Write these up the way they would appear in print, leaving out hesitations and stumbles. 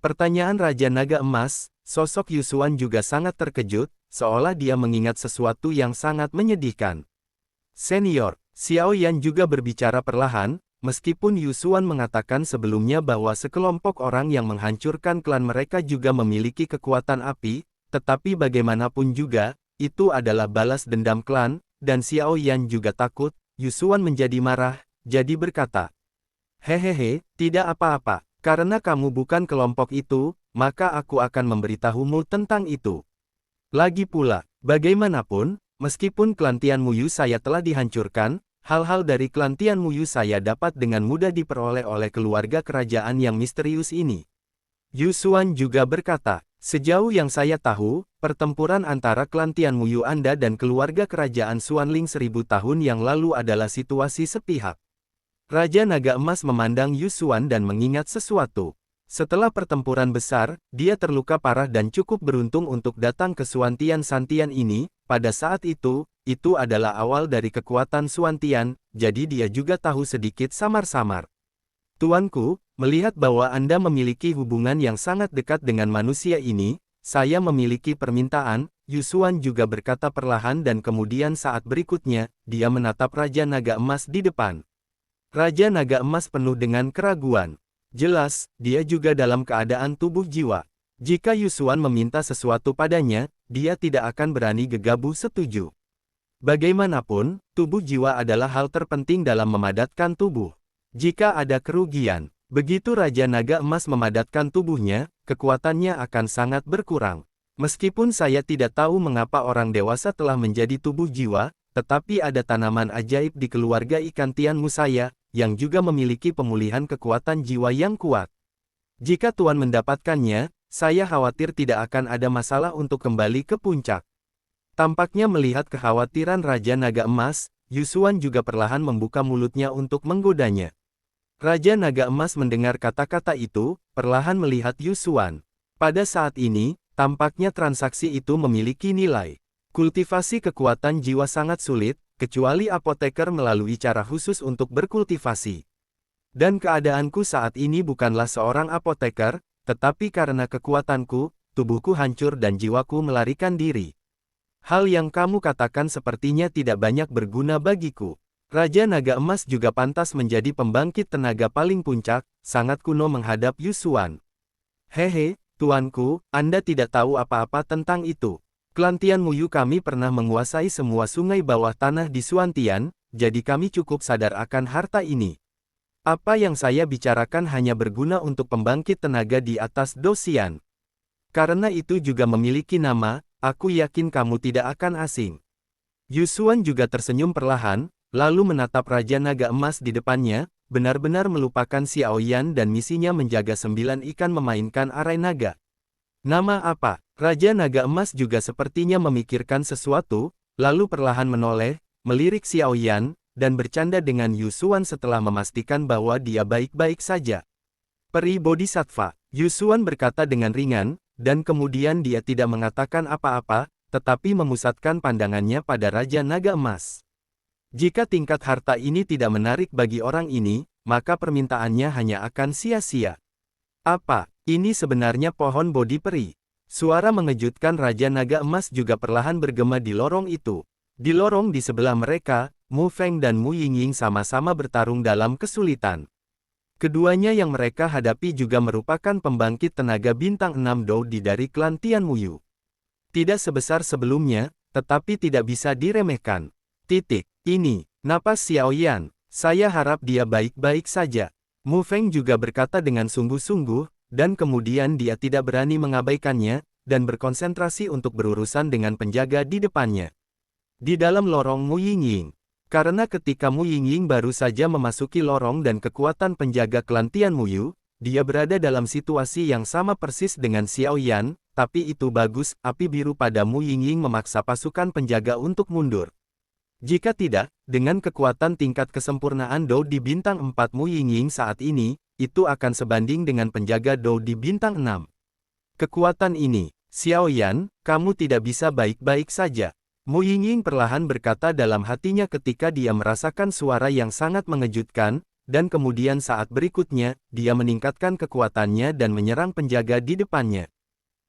Pertanyaan Raja Naga Emas, sosok Yusuan juga sangat terkejut, seolah dia mengingat sesuatu yang sangat menyedihkan. Senior, Xiao Yan juga berbicara perlahan, meskipun Yusuan mengatakan sebelumnya bahwa sekelompok orang yang menghancurkan klan mereka juga memiliki kekuatan api, tetapi bagaimanapun juga, itu adalah balas dendam klan, dan Xiao Yan juga takut. Yusuan menjadi marah, jadi berkata, "Hehehe, tidak apa-apa. Karena kamu bukan kelompok itu, maka aku akan memberitahumu tentang itu. Lagi pula, bagaimanapun, meskipun klan Tian Muyu saya telah dihancurkan, hal-hal dari klan Tian Muyu saya dapat dengan mudah diperoleh oleh keluarga kerajaan yang misterius ini." Yusuan juga berkata, "Sejauh yang saya tahu, pertempuran antara klan Tian Muyu Anda dan keluarga kerajaan Xuanling 1000 tahun yang lalu adalah situasi sepihak." Raja Naga Emas memandang Yusuan dan mengingat sesuatu. Setelah pertempuran besar, dia terluka parah dan cukup beruntung untuk datang ke Xuantian Santian ini. Pada saat itu adalah awal dari kekuatan Xuantian, jadi dia juga tahu sedikit samar-samar. "Tuanku, melihat bahwa Anda memiliki hubungan yang sangat dekat dengan manusia ini, saya memiliki permintaan." Yusuan juga berkata perlahan dan kemudian saat berikutnya, dia menatap Raja Naga Emas di depan. Raja Naga Emas penuh dengan keraguan. Jelas, dia juga dalam keadaan tubuh jiwa. Jika Yusuan meminta sesuatu padanya, dia tidak akan berani gegabah setuju. Bagaimanapun, tubuh jiwa adalah hal terpenting dalam memadatkan tubuh. Jika ada kerugian, begitu Raja Naga Emas memadatkan tubuhnya, kekuatannya akan sangat berkurang. Meskipun saya tidak tahu mengapa orang dewasa telah menjadi tubuh jiwa, tetapi ada tanaman ajaib di keluarga ikan Tianmu saya, yang juga memiliki pemulihan kekuatan jiwa yang kuat. Jika Tuan mendapatkannya, saya khawatir tidak akan ada masalah untuk kembali ke puncak. Tampaknya melihat kekhawatiran Raja Naga Emas, Yusuan juga perlahan membuka mulutnya untuk menggodanya. Raja Naga Emas mendengar kata-kata itu, perlahan melihat Yusuan. Pada saat ini, tampaknya transaksi itu memiliki nilai. Kultivasi kekuatan jiwa sangat sulit, kecuali apoteker melalui cara khusus untuk berkultivasi. Dan keadaanku saat ini bukanlah seorang apoteker, tetapi karena kekuatanku, tubuhku hancur dan jiwaku melarikan diri. Hal yang kamu katakan sepertinya tidak banyak berguna bagiku. Raja Naga Emas juga pantas menjadi pembangkit tenaga paling puncak, sangat kuno menghadap Yusuan. "Hehe, tuanku, Anda tidak tahu apa-apa tentang itu. Klan Tian Muyu kami pernah menguasai semua sungai bawah tanah di Xuantian, jadi kami cukup sadar akan harta ini. Apa yang saya bicarakan hanya berguna untuk pembangkit tenaga di atas Dosian. Karena itu juga memiliki nama, aku yakin kamu tidak akan asing." Yusuan juga tersenyum perlahan, lalu menatap Raja Naga Emas di depannya, benar-benar melupakan Xiao Yan dan misinya menjaga 9 ikan memainkan arai naga. "Nama apa?" Raja Naga Emas juga sepertinya memikirkan sesuatu, lalu perlahan menoleh, melirik Xiao Yan, dan bercanda dengan Yusuan setelah memastikan bahwa dia baik-baik saja. "Peri Bodhisattva," Yusuan berkata dengan ringan, dan kemudian dia tidak mengatakan apa-apa, tetapi memusatkan pandangannya pada Raja Naga Emas. Jika tingkat harta ini tidak menarik bagi orang ini, maka permintaannya hanya akan sia-sia. "Apa, ini sebenarnya pohon Bodhi Peri?" Suara mengejutkan Raja Naga Emas juga perlahan bergema di lorong itu. Di lorong di sebelah mereka, Mu Feng dan Mu Yingying sama-sama bertarung dalam kesulitan. Keduanya yang mereka hadapi juga merupakan pembangkit tenaga bintang 6 Doudi dari klan Tian Muyu. Tidak sebesar sebelumnya, tetapi tidak bisa diremehkan. Ini, napas Xiao Yan, saya harap dia baik-baik saja. Mu Feng juga berkata dengan sungguh-sungguh, dan kemudian dia tidak berani mengabaikannya, dan berkonsentrasi untuk berurusan dengan penjaga di depannya. Di dalam lorong Mu Yingying. Karena ketika Mu Yingying baru saja memasuki lorong dan kekuatan penjaga klan Tian Muyu, dia berada dalam situasi yang sama persis dengan Xiao Yan, tapi itu bagus, api biru pada Mu Yingying memaksa pasukan penjaga untuk mundur. Jika tidak, dengan kekuatan tingkat kesempurnaan Dou di bintang 4 Mu Yingying saat ini, itu akan sebanding dengan penjaga Dou di bintang 6. Kekuatan ini, Xiao Yan, kamu tidak bisa baik-baik saja. Mu Yingying perlahan berkata dalam hatinya ketika dia merasakan suara yang sangat mengejutkan, dan kemudian saat berikutnya, dia meningkatkan kekuatannya dan menyerang penjaga di depannya.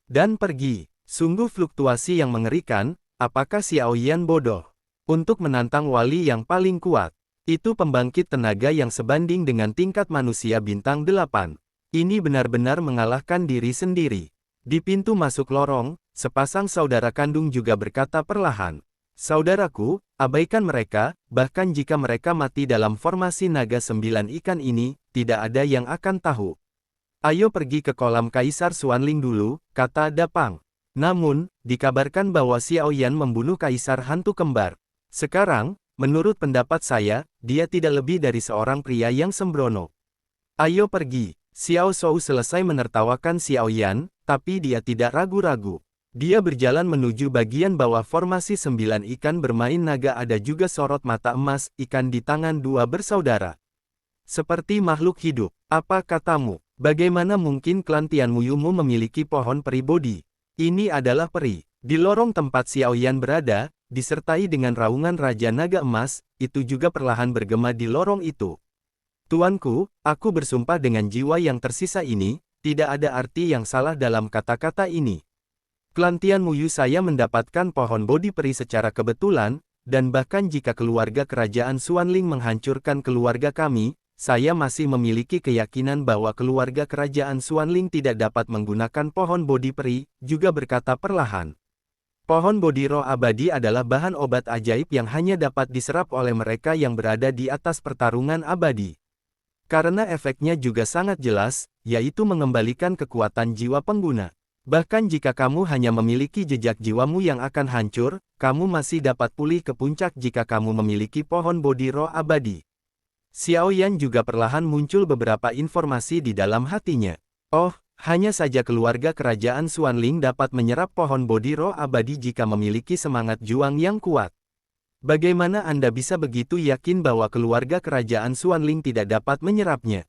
Dan pergi. Sungguh fluktuasi yang mengerikan, apakah Xiao Yan bodoh? Untuk menantang wali yang paling kuat. Itu pembangkit tenaga yang sebanding dengan tingkat manusia bintang 8. Ini benar-benar mengalahkan diri sendiri. Di pintu masuk lorong, sepasang saudara kandung juga berkata perlahan. Saudaraku, abaikan mereka, bahkan jika mereka mati dalam formasi naga 9 ikan ini, tidak ada yang akan tahu. Ayo pergi ke kolam Kaisar Xuanling dulu, kata Dapang. Namun, dikabarkan bahwa Xiao Yan membunuh Kaisar Hantu Kembar. Sekarang, menurut pendapat saya, dia tidak lebih dari seorang pria yang sembrono. Ayo pergi. Xiao Shou selesai menertawakan Xiao Yan, tapi dia tidak ragu-ragu. Dia berjalan menuju bagian bawah formasi 9 ikan bermain naga, ada juga sorot mata emas, ikan di tangan dua bersaudara. Seperti makhluk hidup, apa katamu? Bagaimana mungkin klan Tianmuyumu memiliki pohon peri bodi? Ini adalah peri. Di lorong tempat Xiao Yan berada, disertai dengan raungan Raja Naga Emas, itu juga perlahan bergema di lorong itu. Tuanku, aku bersumpah dengan jiwa yang tersisa ini, tidak ada arti yang salah dalam kata-kata ini. Klan Tianmuyu saya mendapatkan pohon bodi peri secara kebetulan, dan bahkan jika keluarga kerajaan Xuanling menghancurkan keluarga kami, saya masih memiliki keyakinan bahwa keluarga kerajaan Xuanling tidak dapat menggunakan pohon bodi peri, juga berkata perlahan. Pohon bodi roh abadi adalah bahan obat ajaib yang hanya dapat diserap oleh mereka yang berada di atas pertarungan abadi. Karena efeknya juga sangat jelas, yaitu mengembalikan kekuatan jiwa pengguna. Bahkan jika kamu hanya memiliki jejak jiwamu yang akan hancur, kamu masih dapat pulih ke puncak jika kamu memiliki pohon bodi roh abadi. Xiao Yan juga perlahan muncul beberapa informasi di dalam hatinya. Oh, hanya saja keluarga kerajaan Xuanling dapat menyerap pohon bodi roh abadi jika memiliki semangat juang yang kuat. Bagaimana Anda bisa begitu yakin bahwa keluarga kerajaan Xuanling tidak dapat menyerapnya?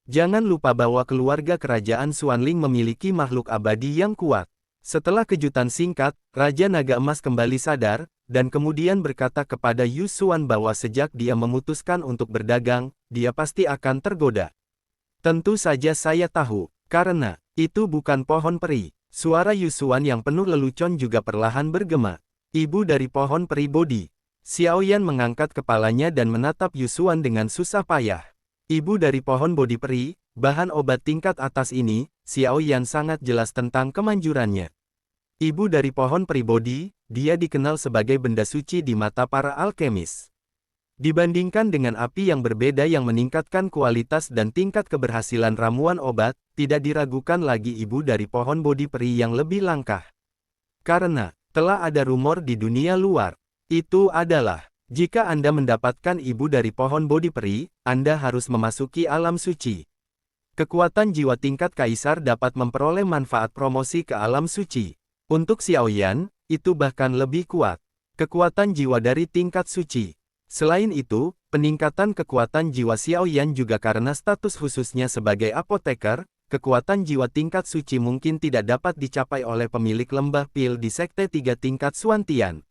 Jangan lupa bahwa keluarga kerajaan Xuanling memiliki makhluk abadi yang kuat. Setelah kejutan singkat, Raja Naga Emas kembali sadar, dan kemudian berkata kepada Yu Xuan bahwa sejak dia memutuskan untuk berdagang, dia pasti akan tergoda. Tentu saja saya tahu, karena itu bukan pohon peri. Suara Yu Xuan yang penuh lelucon juga perlahan bergema. Ibu dari pohon peri bodi. Xiao Yan mengangkat kepalanya dan menatap Yu Xuan dengan susah payah. Ibu dari pohon bodi peri, bahan obat tingkat atas ini, Xiao Yan sangat jelas tentang kemanjurannya. Ibu dari pohon peri bodi, dia dikenal sebagai benda suci di mata para alkemis. Dibandingkan dengan api yang berbeda yang meningkatkan kualitas dan tingkat keberhasilan ramuan obat, tidak diragukan lagi ibu dari pohon bodi peri yang lebih langka. Karena, telah ada rumor di dunia luar. Itu adalah, jika Anda mendapatkan ibu dari pohon bodi peri, Anda harus memasuki alam suci. Kekuatan jiwa tingkat kaisar dapat memperoleh manfaat promosi ke alam suci. Untuk Xiao Yan, itu bahkan lebih kuat. Kekuatan jiwa dari tingkat suci. Selain itu, peningkatan kekuatan jiwa Xiao Yan juga karena status khususnya sebagai apoteker, kekuatan jiwa tingkat suci mungkin tidak dapat dicapai oleh pemilik lembah pil di sekte 3 tingkat Xuantian.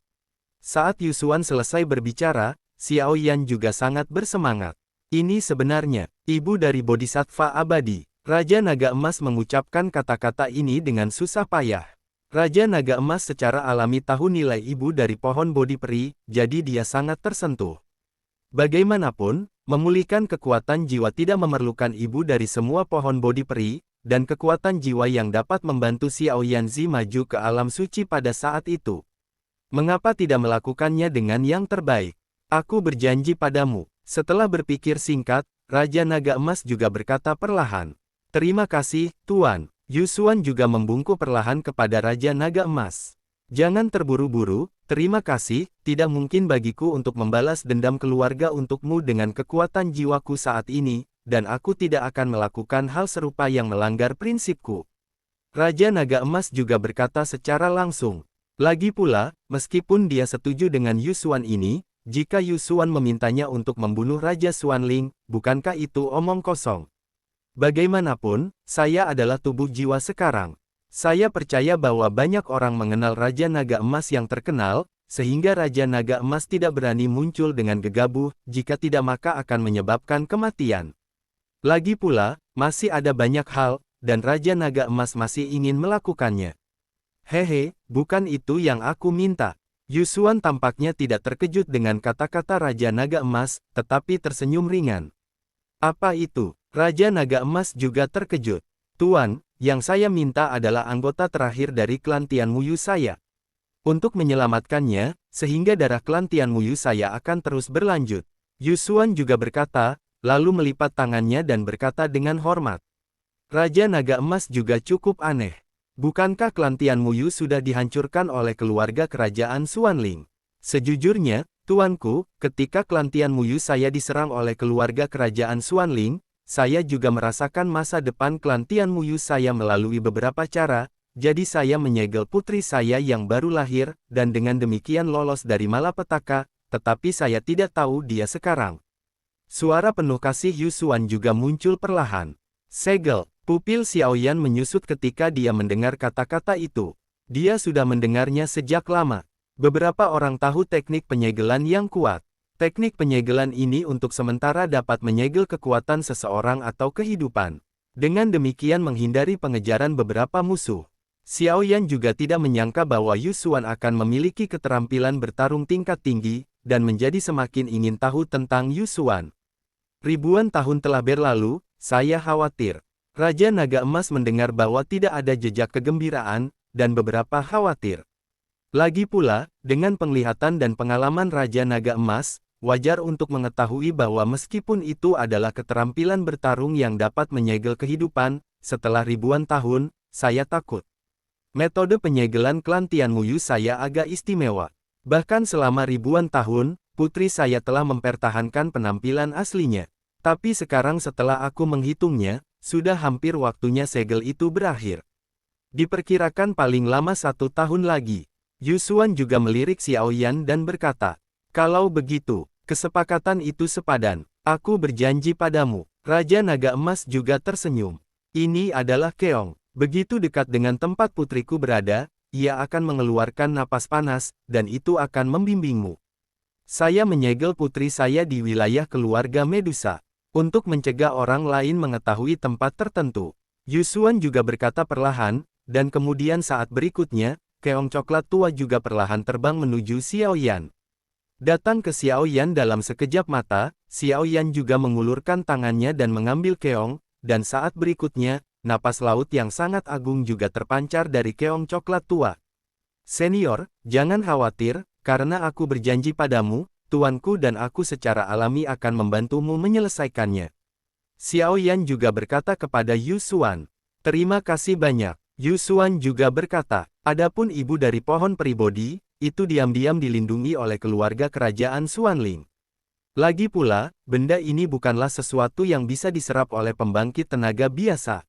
Saat Yu Xuan selesai berbicara, Xiao Yan juga sangat bersemangat. Ini sebenarnya, ibu dari Bodhisattva abadi. Raja Naga Emas mengucapkan kata-kata ini dengan susah payah. Raja Naga Emas secara alami tahu nilai ibu dari pohon bodi peri, jadi dia sangat tersentuh. Bagaimanapun, memulihkan kekuatan jiwa tidak memerlukan ibu dari semua pohon bodi peri, dan kekuatan jiwa yang dapat membantu Xiao Yanzi maju ke alam suci pada saat itu. Mengapa tidak melakukannya dengan yang terbaik? Aku berjanji padamu. Setelah berpikir singkat, Raja Naga Emas juga berkata perlahan. Terima kasih, Tuan. Yu Xuan juga membungkuk perlahan kepada Raja Naga Emas. Jangan terburu-buru, terima kasih, tidak mungkin bagiku untuk membalas dendam keluarga untukmu dengan kekuatan jiwaku saat ini, dan aku tidak akan melakukan hal serupa yang melanggar prinsipku. Raja Naga Emas juga berkata secara langsung. Lagi pula, meskipun dia setuju dengan Yu Xuan ini, jika Yu Xuan memintanya untuk membunuh Raja Xuanling, bukankah itu omong kosong? Bagaimanapun, saya adalah tubuh jiwa sekarang. Saya percaya bahwa banyak orang mengenal Raja Naga Emas yang terkenal, sehingga Raja Naga Emas tidak berani muncul dengan gegabah, jika tidak maka akan menyebabkan kematian. Lagi pula, masih ada banyak hal, dan Raja Naga Emas masih ingin melakukannya. Hehe, bukan itu yang aku minta. Yusuan tampaknya tidak terkejut dengan kata-kata Raja Naga Emas, tetapi tersenyum ringan. Apa itu? Raja Naga Emas juga terkejut. Tuan, yang saya minta adalah anggota terakhir dari klan Tian Muyu saya. Untuk menyelamatkannya, sehingga darah klan Tian Muyu saya akan terus berlanjut. Yusuan juga berkata, lalu melipat tangannya dan berkata dengan hormat. Raja Naga Emas juga cukup aneh. Bukankah klan Tian Muyu sudah dihancurkan oleh keluarga kerajaan Xuanling? Sejujurnya, tuanku, ketika klan Tian Muyu saya diserang oleh keluarga kerajaan Xuanling, saya juga merasakan masa depan klan Tian Muyu saya melalui beberapa cara, jadi saya menyegel putri saya yang baru lahir, dan dengan demikian lolos dari malapetaka, tetapi saya tidak tahu dia sekarang. Suara penuh kasih Yusuan juga muncul perlahan. Segel. Pupil Xiaoyan menyusut ketika dia mendengar kata-kata itu. Dia sudah mendengarnya sejak lama. Beberapa orang tahu teknik penyegelan yang kuat. Teknik penyegelan ini untuk sementara dapat menyegel kekuatan seseorang atau kehidupan. Dengan demikian menghindari pengejaran beberapa musuh. Xiaoyan juga tidak menyangka bahwa Yusuan akan memiliki keterampilan bertarung tingkat tinggi, dan menjadi semakin ingin tahu tentang Yusuan. Ribuan tahun telah berlalu, saya khawatir. Raja Naga Emas mendengar bahwa tidak ada jejak kegembiraan, dan beberapa khawatir. Lagi pula, dengan penglihatan dan pengalaman Raja Naga Emas, wajar untuk mengetahui bahwa meskipun itu adalah keterampilan bertarung yang dapat menyegel kehidupan, setelah ribuan tahun, saya takut. Metode penyegelan klan Tian Muyu saya agak istimewa. Bahkan selama ribuan tahun, putri saya telah mempertahankan penampilan aslinya. Tapi sekarang setelah aku menghitungnya, sudah hampir waktunya segel itu berakhir. Diperkirakan paling lama 1 tahun lagi. Yusuan juga melirik Xiaoyan dan berkata, kalau begitu, kesepakatan itu sepadan. Aku berjanji padamu. Raja Naga Emas juga tersenyum. Ini adalah keong. Begitu dekat dengan tempat putriku berada, ia akan mengeluarkan napas panas, dan itu akan membimbingmu. Saya menyegel putri saya di wilayah keluarga Medusa. Untuk mencegah orang lain mengetahui tempat tertentu. Yusuan juga berkata perlahan, dan kemudian saat berikutnya, keong coklat tua juga perlahan terbang menuju Xiaoyan. Datang ke Xiaoyan dalam sekejap mata, Xiaoyan juga mengulurkan tangannya dan mengambil keong, dan saat berikutnya, napas laut yang sangat agung juga terpancar dari keong coklat tua. Senior, jangan khawatir, karena aku berjanji padamu, tuanku dan aku secara alami akan membantumu menyelesaikannya. Xiaoyan juga berkata kepada Yusuan. Terima kasih banyak. Yusuan juga berkata, adapun ibu dari pohon pribodi, itu diam-diam dilindungi oleh keluarga kerajaan Xuanling. Lagi pula, benda ini bukanlah sesuatu yang bisa diserap oleh pembangkit tenaga biasa.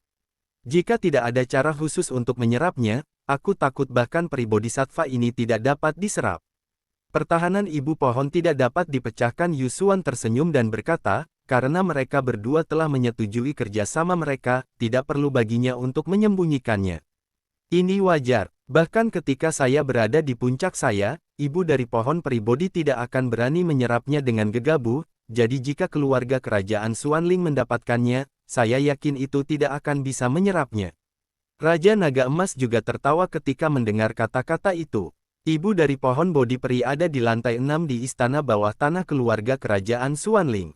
Jika tidak ada cara khusus untuk menyerapnya, aku takut bahkan pribodhisattva ini tidak dapat diserap. Pertahanan ibu pohon tidak dapat dipecahkan. Yusuan tersenyum dan berkata, karena mereka berdua telah menyetujui kerjasama mereka, tidak perlu baginya untuk menyembunyikannya. Ini wajar, bahkan ketika saya berada di puncak saya, ibu dari pohon pribodi tidak akan berani menyerapnya dengan gegabah, jadi jika keluarga kerajaan Xuanling mendapatkannya, saya yakin itu tidak akan bisa menyerapnya. Raja Naga Emas juga tertawa ketika mendengar kata-kata itu. Ibu dari pohon bodi peri ada di lantai 6 di istana bawah tanah keluarga kerajaan Xuanling.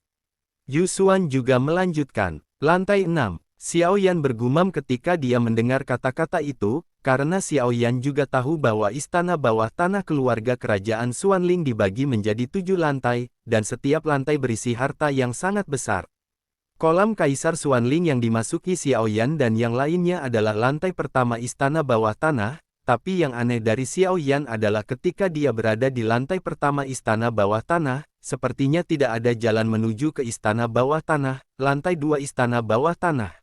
Yusuan juga melanjutkan. Lantai 6. Xiaoyan bergumam ketika dia mendengar kata-kata itu, karena Xiaoyan juga tahu bahwa istana bawah tanah keluarga kerajaan Xuanling dibagi menjadi 7 lantai, dan setiap lantai berisi harta yang sangat besar. Kolam Kaisar Xuanling yang dimasuki Xiaoyan dan yang lainnya adalah lantai pertama istana bawah tanah. Tapi yang aneh dari Xiaoyan adalah ketika dia berada di lantai pertama istana bawah tanah, sepertinya tidak ada jalan menuju ke istana bawah tanah, lantai 2 istana bawah tanah.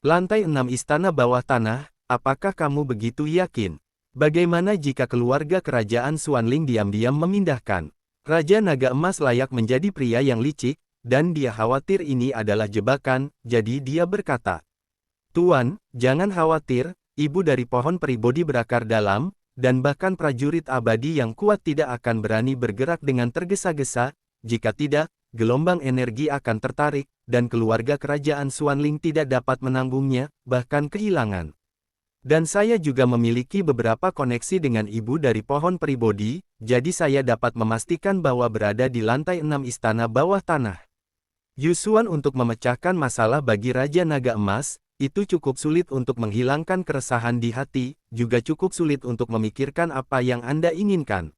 Lantai 6 istana bawah tanah, apakah kamu begitu yakin? Bagaimana jika keluarga kerajaan Xuanling diam-diam memindahkan? Raja Naga Emas layak menjadi pria yang licik, dan dia khawatir ini adalah jebakan, jadi dia berkata, Tuan, jangan khawatir. Ibu dari pohon pribodi berakar dalam, dan bahkan prajurit abadi yang kuat tidak akan berani bergerak dengan tergesa-gesa, jika tidak, gelombang energi akan tertarik, dan keluarga kerajaan Xuanling tidak dapat menanggungnya, bahkan kehilangan. Dan saya juga memiliki beberapa koneksi dengan ibu dari pohon pribodi, jadi saya dapat memastikan bahwa berada di lantai 6 istana bawah tanah. Yusuan untuk memecahkan masalah bagi Raja Naga Emas, itu cukup sulit untuk menghilangkan keresahan di hati, juga cukup sulit untuk memikirkan apa yang Anda inginkan.